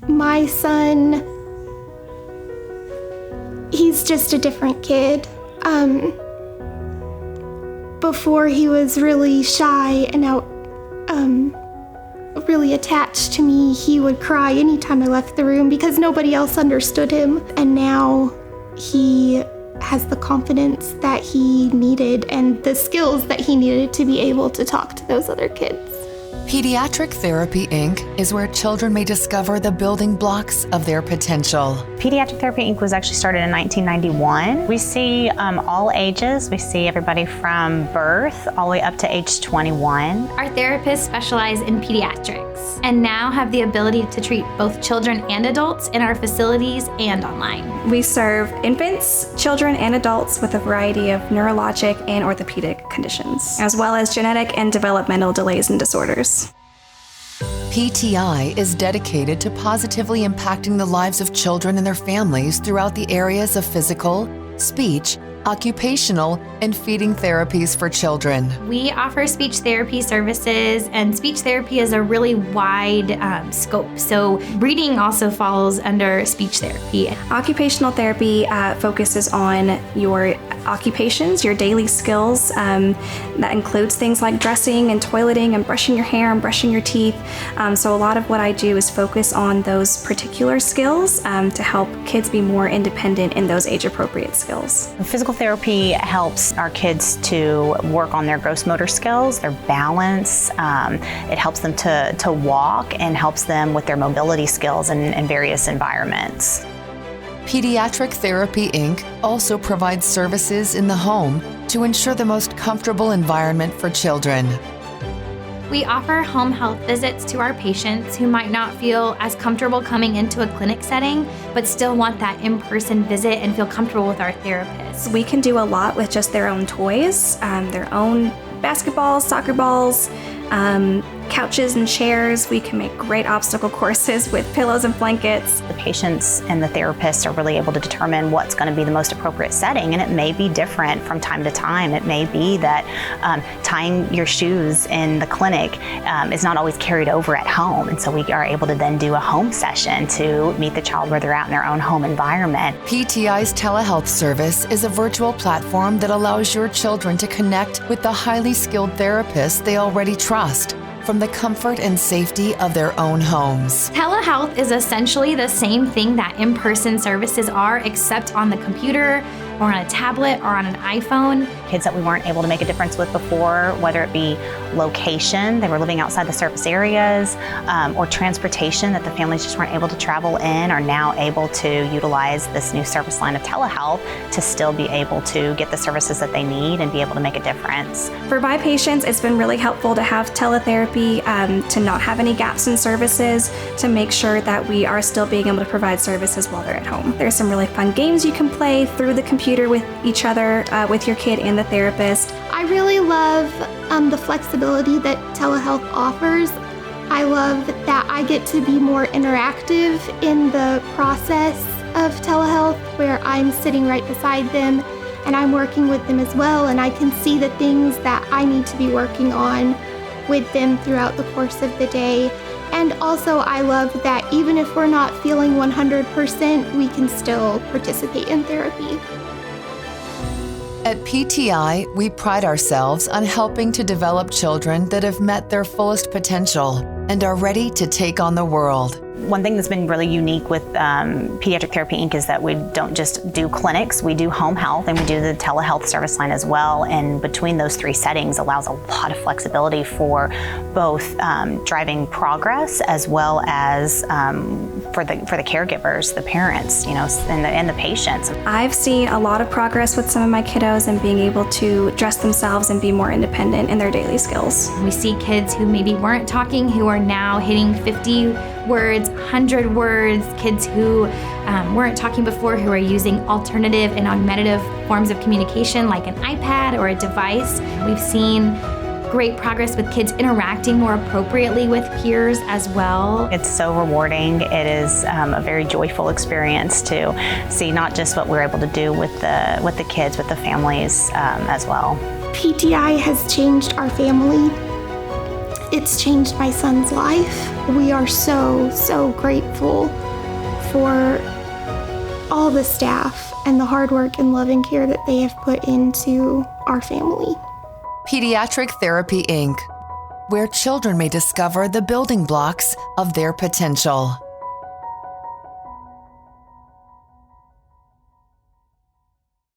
My son, he's just a different kid. Before he was really shy and really attached to me. He would cry anytime I left the room because nobody else understood him. And now he has the confidence that he needed and the skills that he needed to be able to talk to those other kids. Pediatric Therapy, Inc. is where children may discover the building blocks of their potential. Pediatric Therapy, Inc. was actually started in 1991. We see all ages. We see everybody from birth all the way up to age 21. Our therapists specialize in pediatrics and now have the ability to treat both children and adults in our facilities and online. We serve infants, children, and adults with a variety of neurologic and orthopedic conditions, as well as genetic and developmental delays and disorders. PTI is dedicated to positively impacting the lives of children and their families throughout the areas of physical, speech, occupational, and feeding therapies for children. We offer speech therapy services, and speech therapy is a really wide scope. So reading also falls under speech therapy. Occupational therapy focuses on your occupations, your daily skills. That includes things like dressing and toileting and brushing your hair and brushing your teeth. So a lot of what I do is focus on those particular skills to help kids be more independent in those age-appropriate skills. Physical therapy helps our kids to work on their gross motor skills, their balance. It helps them to walk and helps them with their mobility skills in various environments. Pediatric Therapy, Inc. also provides services in the home to ensure the most comfortable environment for children. We offer home health visits to our patients who might not feel as comfortable coming into a clinic setting, but still want that in-person visit and feel comfortable with our therapists. We can do a lot with just their own toys, their own basketballs, soccer balls, couches and chairs. We can make great obstacle courses with pillows and blankets. The patients and the therapists are really able to determine what's going to be the most appropriate setting, and it may be different from time to time. It may be that tying your shoes in the clinic is not always carried over at home, and so we are able to then do a home session to meet the child where they're out in their own home environment. PTI's telehealth service is a virtual platform that allows your children to connect with the highly skilled therapists they already trust, from the comfort and safety of their own homes. Telehealth is essentially the same thing that in-person services are, except on the computer or on a tablet or on an iPhone. Kids that we weren't able to make a difference with before, whether it be location, they were living outside the service areas, or transportation that the families just weren't able to travel in, are now able to utilize this new service line of telehealth to still be able to get the services that they need and be able to make a difference. For my patients, it's been really helpful to have teletherapy, to not have any gaps in services, to make sure that we are still being able to provide services while they're at home. There's some really fun games you can play through the computer with each other, with your kid and the therapist. I really love the flexibility that telehealth offers. I love that I get to be more interactive in the process of telehealth, where I'm sitting right beside them and I'm working with them as well, and I can see the things that I need to be working on with them throughout the course of the day. And also I love that even if we're not feeling 100%, we can still participate in therapy. At PTI, we pride ourselves on helping to develop children that have met their fullest potential and are ready to take on the world. One thing that's been really unique with Pediatric Therapy, Inc. is that we don't just do clinics, we do home health and we do the telehealth service line as well. And between those three settings allows a lot of flexibility for both driving progress as well as for the caregivers, the parents, and the patients. I've seen a lot of progress with some of my kiddos in being able to dress themselves and be more independent in their daily skills. We see kids who maybe weren't talking who are now hitting 50 words, 100 words, kids who weren't talking before who are using alternative and augmentative forms of communication like an iPad or a device. We've seen great progress with kids interacting more appropriately with peers as well. It's so rewarding. It is a very joyful experience to see not just what we're able to do with the kids, with the families as well. PTI has changed our family. It's changed my son's life. We are so grateful for all the staff and the hard work and loving care that they have put into our family. Pediatric Therapy, Inc., where children may discover the building blocks of their potential.